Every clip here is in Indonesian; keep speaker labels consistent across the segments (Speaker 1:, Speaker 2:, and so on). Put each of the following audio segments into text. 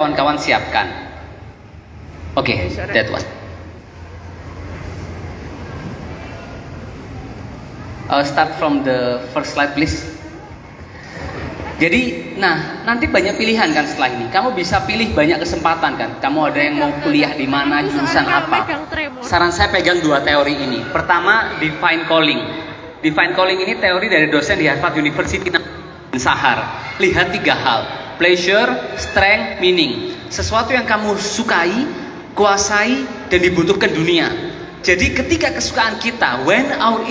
Speaker 1: kawan-kawan siapkan. Oke, that one. Start from the first slide please. Jadi, nanti banyak pilihan kan setelah ini. Kamu bisa pilih banyak kesempatan kan. Kamu ada yang mau kuliah di mana, jurusan apa. Saran saya pegang dua teori ini. Pertama, Divine Calling. Divine Calling ini teori dari dosen di Harvard University Sahar. Lihat tiga hal: pleasure, strength, meaning. Sesuatu yang kamu sukai, kuasai, dan dibutuhkan dunia. Jadi ketika kesukaan kita, when our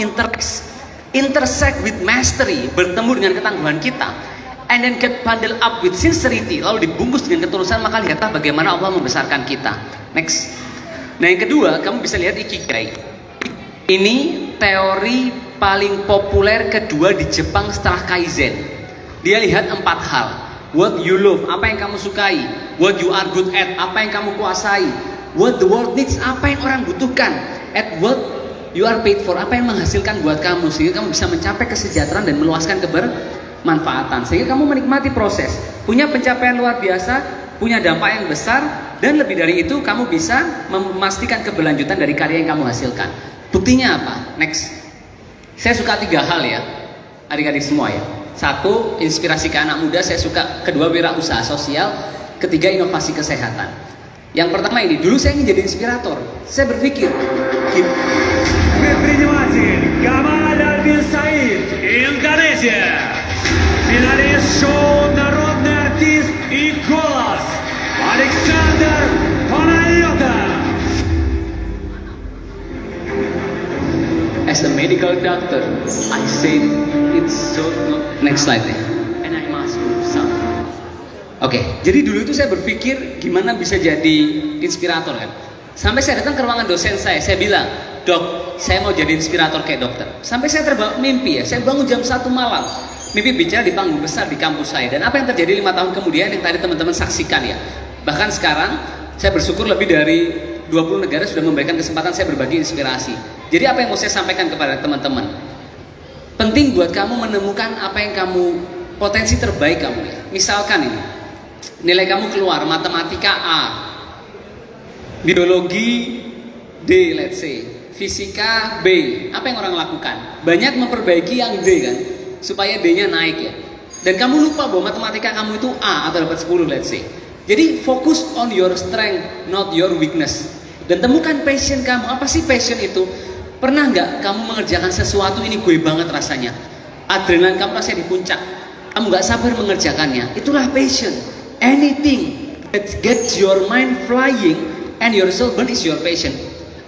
Speaker 1: intersect with mastery, bertemu dengan ketangguhan kita, and then get bundled up with sincerity, lalu dibungkus dengan ketulusan, maka lihatlah bagaimana Allah membesarkan kita. Next. Nah yang kedua, kamu bisa lihat Ikigai. Ini teori paling populer kedua di Jepang setelah Kaizen. Dia lihat 4 hal. What you love, apa yang kamu sukai. What you are good at, apa yang kamu kuasai. What the world needs, apa yang orang butuhkan. At what you are paid for, apa yang menghasilkan buat kamu, sehingga kamu bisa mencapai kesejahteraan dan meluaskan kebermanfaatan, sehingga kamu menikmati proses, punya pencapaian luar biasa, punya dampak yang besar, dan lebih dari itu kamu bisa memastikan keberlanjutan dari karya yang kamu hasilkan. Buktinya apa? Next. Saya suka 3 hal ya, adik-adik semua ya. 1, inspirasi ke anak muda, saya suka. 2, wirausaha sosial. 3, inovasi kesehatan. Yang pertama ini, dulu saya ingin jadi inspirator. Saya berpikir,
Speaker 2: Предприниматель Гамаль Альбин Саид, Индонезия. Финалист шоу «Народный артист» и голос Александр Панайотов.
Speaker 1: As a medical doctor, I said it's so. Next slide ya. And I must do something. Oke, jadi dulu itu saya berpikir gimana bisa jadi inspirator kan. Sampai saya datang ke ruangan dosen saya bilang, "Dok, saya mau jadi inspirator kayak dokter." Sampai saya terbawa mimpi ya, saya bangun jam 1 malam. Mimpi bicara di panggung besar di kampus saya. Dan apa yang terjadi 5 tahun kemudian yang tadi teman-teman saksikan ya. Bahkan sekarang saya bersyukur lebih dari 20 negara sudah memberikan kesempatan saya berbagi inspirasi. Jadi apa yang mau saya sampaikan kepada teman-teman? Penting buat kamu menemukan apa yang kamu, potensi terbaik kamu ya. Misalkan ini, nilai kamu keluar matematika A, biologi D, let's say, fisika B. Apa yang orang lakukan? Banyak memperbaiki yang D kan, supaya D-nya naik ya. Dan kamu lupa bahwa matematika kamu itu A atau dapat 10, let's say. Jadi fokus on your strength, not your weakness. Dan temukan passion kamu. Apa sih passion itu? Pernah nggak kamu mengerjakan sesuatu ini gue banget rasanya? Adrenalin kamu rasanya di puncak. Kamu nggak sabar mengerjakannya. Itulah passion. Anything that gets your mind flying and your soul burn is your passion.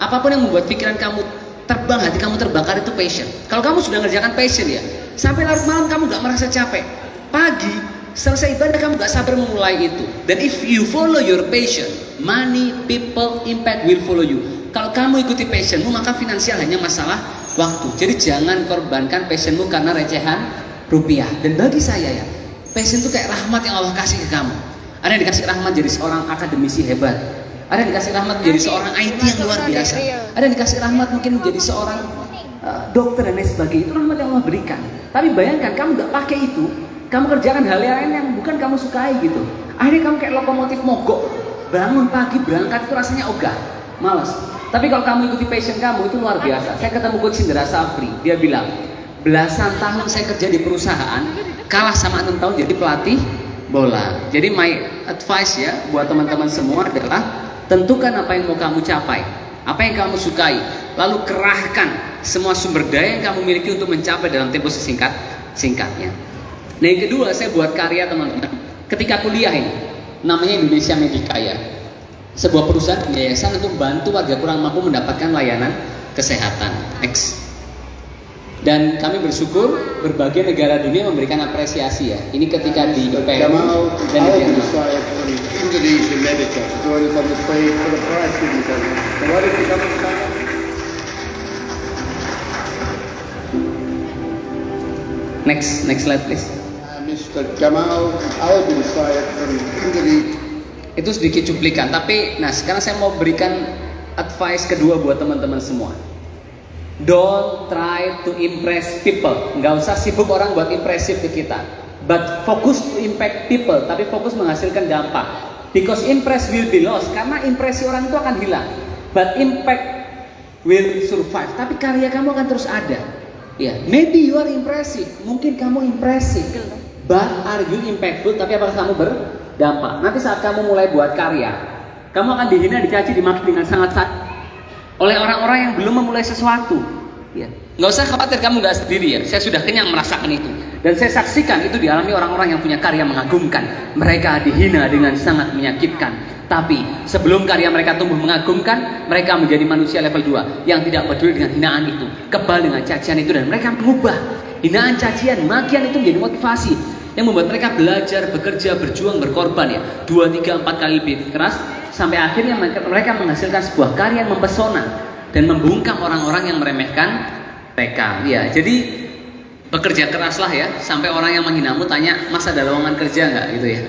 Speaker 1: Apapun yang membuat pikiran kamu terbang, hati kamu terbakar, itu passion. Kalau kamu sudah mengerjakan passion ya, sampai larut malam kamu gak merasa capek. Pagi, selesai ibadah kamu gak sabar memulai itu. Dan if you follow your passion, money, people, impact will follow you. Kalau kamu ikuti passionmu, maka finansial hanya masalah waktu. Jadi jangan korbankan passionmu karena recehan rupiah. Dan bagi saya ya, passion itu kayak rahmat yang Allah kasih ke kamu. Ada yang dikasih rahmat jadi seorang akademisi hebat. Ada yang dikasih rahmat menjadi seorang IT yang luar biasa. Ada yang dikasih rahmat mungkin menjadi seorang dokter dan lain sebagainya. Itu rahmat yang Allah berikan. Tapi bayangkan kamu gak pakai itu, kamu kerjakan hal lain yang bukan kamu sukai gitu. Akhirnya kamu kayak lokomotif mogok. Bangun pagi berangkat itu rasanya ogah, malas. Tapi kalau kamu ikuti passion kamu, itu luar biasa. Saya ketemu Coach Indra Safri, dia bilang, belasan tahun saya kerja di perusahaan, kalah sama 6 tahun jadi pelatih bola. Jadi my advice ya buat teman-teman semua adalah tentukan apa yang mau kamu capai, apa yang kamu sukai, lalu kerahkan semua sumber daya yang kamu miliki untuk mencapai dalam tempo singkatnya. Nah yang kedua, saya buat karya teman-teman ketika kuliah ini, namanya Indonesia Medica ya, sebuah perusahaan yayasan untuk membantu warga kurang mampu mendapatkan layanan kesehatan. Next. Dan kami bersyukur berbagai negara dunia memberikan apresiasi ya. Ini ketika di Peru dan di Jerman.
Speaker 3: Indonesia Medica to join us on the stage for the prize giving ceremony. So why don't you come and stand up?
Speaker 1: Next slide please.
Speaker 3: Mr. Gamal Albin Syed from Indonesia.
Speaker 1: Itu sedikit cuplikan, tapi sekarang saya mau berikan advice kedua buat teman-teman semua. Don't try to impress people. Nggak usah sibuk orang buat impresif ke kita. But focus to impact people, tapi fokus menghasilkan dampak. Because impress will be lost, karena impresi orang itu akan hilang. But impact will survive. Tapi karya kamu akan terus ada. Ya, maybe you are impressive, mungkin kamu impresif. But are you impactful? Tapi apakah kamu berdampak? Nanti saat kamu mulai buat karya, kamu akan dihina, dicaci, dimaki dengan sangat oleh orang-orang yang belum memulai sesuatu. Ya, nggak usah khawatir, kamu nggak sendiri ya. Saya sudah kenyang merasakan itu, dan saya saksikan itu dialami orang-orang yang punya karya mengagumkan. Mereka dihina dengan sangat menyakitkan. Tapi sebelum karya mereka tumbuh mengagumkan, mereka menjadi manusia level 2 yang tidak peduli dengan hinaan itu, kebal dengan cacian itu, dan mereka mengubah hinaan, cacian, makian itu menjadi motivasi yang membuat mereka belajar, bekerja, berjuang, berkorban ya 2, 3, 4 kali lebih keras, sampai akhirnya mereka menghasilkan sebuah karya yang mempesona dan membungkam orang-orang yang meremehkan mereka. Ya, jadi bekerja keraslah ya, sampai orang yang menghinamu tanya, "Mas ada lowongan kerja nggak?" gitu ya.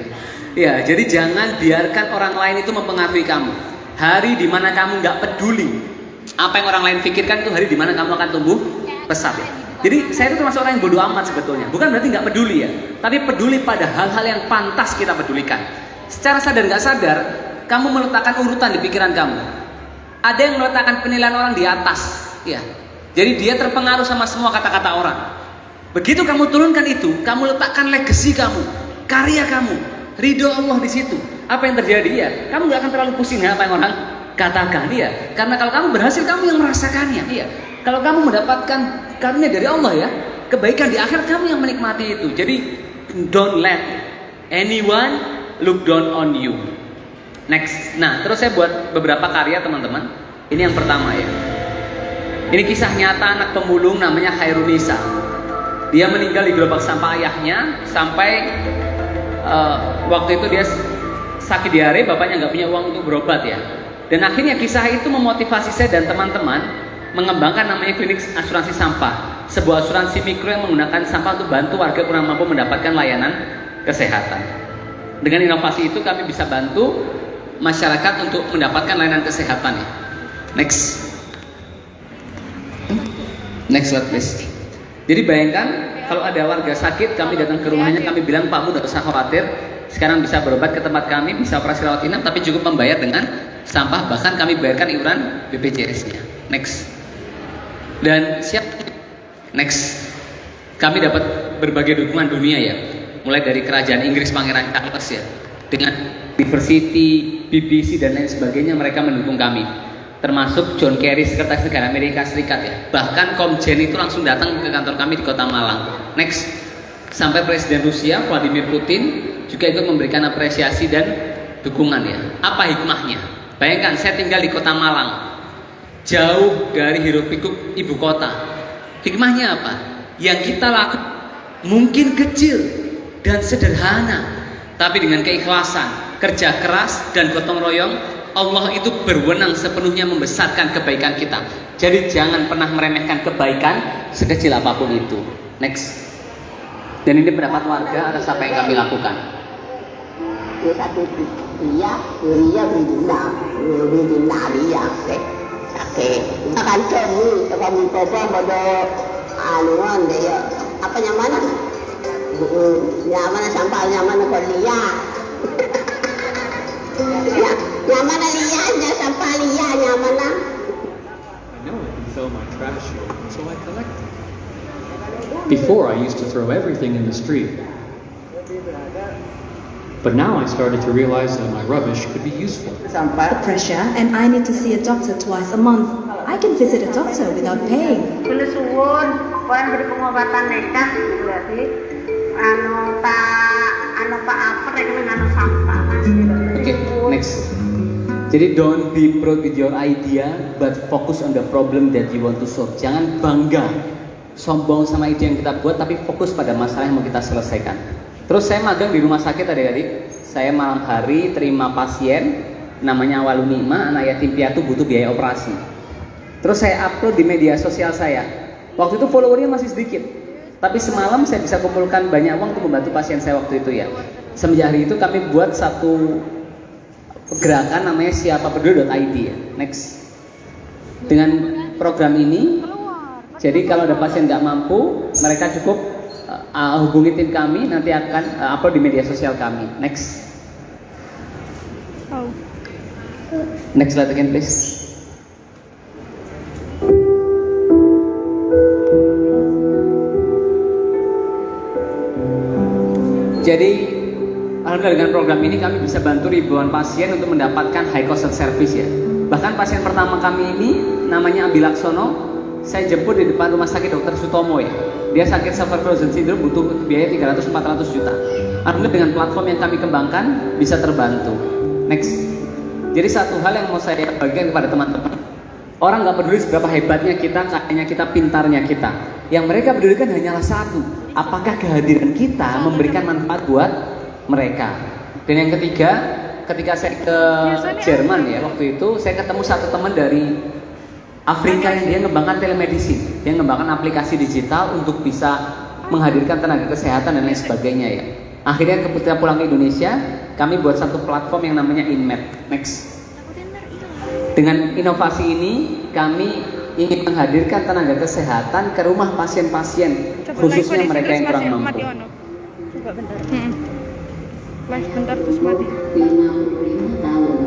Speaker 1: Ya, jadi jangan biarkan orang lain itu mempengaruhi kamu. Hari dimana kamu nggak peduli apa yang orang lain pikirkan, itu hari dimana kamu akan tumbuh pesat ya. Jadi saya itu termasuk orang yang bodoh amat sebetulnya. Bukan berarti nggak peduli ya, tapi peduli pada hal-hal yang pantas kita pedulikan. Secara sadar nggak sadar, kamu meletakkan urutan di pikiran kamu. Ada yang meletakkan penilaian orang di atas, ya. Jadi dia terpengaruh sama semua kata-kata orang. Begitu kamu turunkan itu, kamu letakkan legacy kamu, karya kamu, ridho Allah di situ. Apa yang terjadi ya? Kamu nggak akan terlalu pusing apa yang orang katakan dia. Karena kalau kamu berhasil, kamu yang merasakannya. Iya. Kalau kamu mendapatkan karunia dari Allah ya, kebaikan di akhir, kamu yang menikmati itu. Jadi don't let anyone look down on you. Next. Nah, terus saya buat beberapa karya teman-teman. Ini yang pertama ya. Ini kisah nyata anak pemulung namanya Khairunisa. Dia meninggal di gerobak sampah ayahnya sampai waktu itu dia sakit diare, bapaknya nggak punya uang untuk berobat ya. Dan akhirnya kisah itu memotivasi saya dan teman-teman mengembangkan namanya klinik asuransi sampah, sebuah asuransi mikro yang menggunakan sampah untuk bantu warga kurang mampu mendapatkan layanan kesehatan. Dengan inovasi itu kami bisa bantu masyarakat untuk mendapatkan layanan kesehatan ya. Next slide please. Jadi bayangkan kalau ada warga sakit, kami datang ke rumahnya, kami bilang, "Pak, tidak usah khawatir, sekarang bisa berobat ke tempat kami, bisa operasi rawat inap, tapi cukup membayar dengan sampah, bahkan kami bayarkan iuran BPJS-nya." Next. Dan siap. Next. Kami dapat berbagai dukungan dunia ya, mulai dari kerajaan Inggris, Pangeran Charles ya, dengan University, BBC dan lain sebagainya, mereka mendukung kami. Termasuk John Kerry, Sekretaris Negara Amerika Serikat ya. Bahkan Komjen itu langsung datang ke kantor kami di Kota Malang. Next. Sampai Presiden Rusia Vladimir Putin juga ikut memberikan apresiasi dan dukungan ya. Apa hikmahnya? Bayangkan saya tinggal di Kota Malang, jauh dari hiruk-pikuk ibu kota. Hikmahnya apa? Yang kita lakukan mungkin kecil dan sederhana, tapi dengan keikhlasan, kerja keras dan gotong royong, Allah itu berwenang sepenuhnya membesarkan kebaikan kita. Jadi jangan pernah meremehkan kebaikan sekecil apapun itu. Next. Dan ini pendapat warga atas apa yang kami lakukan.
Speaker 4: Satu dia sakit. Akan cemu, kalau papa pada anuan dia apa yang mana? Yang mana sampah, yang mana kolia? Yang mana liarnya, sampah liar, yang mana?
Speaker 5: I know I can fill my trash here, so I collect it. Before I used to throw everything in the street. But now I started to realize that my rubbish could be useful.
Speaker 4: Sampah.
Speaker 6: Pressure, and I need to see a doctor twice a month. I can visit a doctor without paying.
Speaker 7: Kula suwun, pon beri pengobatan nekat berarti anu pak apa dengan anu sampah Mas.
Speaker 1: Oke, next. Jadi don't be proud with your idea, but focus on the problem that you want to solve. Jangan bangga, sombong sama ide yang kita buat, tapi fokus pada masalah yang mau kita selesaikan. Terus saya magang di rumah sakit adik-adik. Saya malam hari terima pasien, namanya Awalun Nikmah, anak yatim piatu butuh biaya operasi. Terus saya upload di media sosial saya. Waktu itu followernya masih sedikit, tapi semalam saya bisa kumpulkan banyak uang untuk membantu pasien saya waktu itu ya. Semenjak hari itu kami buat satu gerakan namanya siapapeduli.id ya. Next. Dengan program ini, jadi kalau ada pasien nggak mampu, mereka cukup hubungi tim kami, nanti akan upload di media sosial kami. Next.
Speaker 8: Oh.
Speaker 1: Next slide again, please. Jadi, alhamdulillah dengan program ini kami bisa bantu ribuan pasien untuk mendapatkan high cost service ya. Bahkan pasien pertama kami ini namanya Abi Laksono, saya jemput di depan rumah sakit Dr. Sutomo ya. Dia sakit severe frozen syndrome, butuh biaya 300-400 juta. Alhamdulillah dengan platform yang kami kembangkan bisa terbantu. Next. Jadi satu hal yang mau saya bagikan kepada teman-teman, orang nggak peduli seberapa hebatnya kita, kayaknya kita, pintarnya kita. Yang mereka pedulikan hanyalah satu, apakah kehadiran kita memberikan manfaat buat mereka. Dan yang ketiga, ketika saya ke Jerman ya, waktu itu saya ketemu satu teman dari Afrika yang dia ngembangkan telemedicine, dia ngembangkan aplikasi digital untuk bisa menghadirkan tenaga kesehatan dan lain sebagainya ya. Akhirnya ketika pulang ke Indonesia, kami buat satu platform yang namanya InMed. Next. Dengan inovasi ini, kami ingin menghadirkan tenaga kesehatan ke rumah pasien-pasien, khususnya mereka yang kurang mampu.
Speaker 8: Coba bentar. Live bentar terus mati.
Speaker 4: 55 tahun.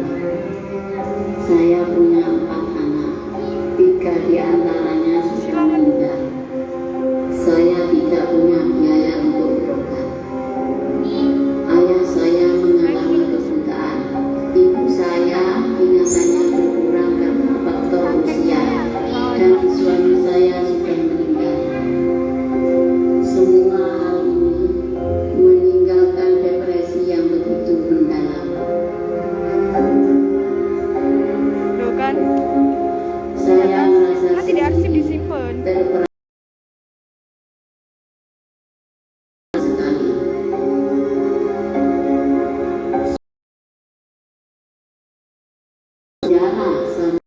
Speaker 4: Saya punya 4 anak. 3 di antaranya sudah meninggal. Saya tidak punya biaya untuk berobat. Ayah saya mengalami kebutaan. Ibu saya ingatannya berkurang karena faktor usia. Dan suami saya sudah meninggal. Semua hal ini meninggalkan depresi yang begitu mendalam.
Speaker 8: Tuh kan?
Speaker 4: Saya merasa
Speaker 8: Nanti di arsip disimpan.
Speaker 4: terperangkap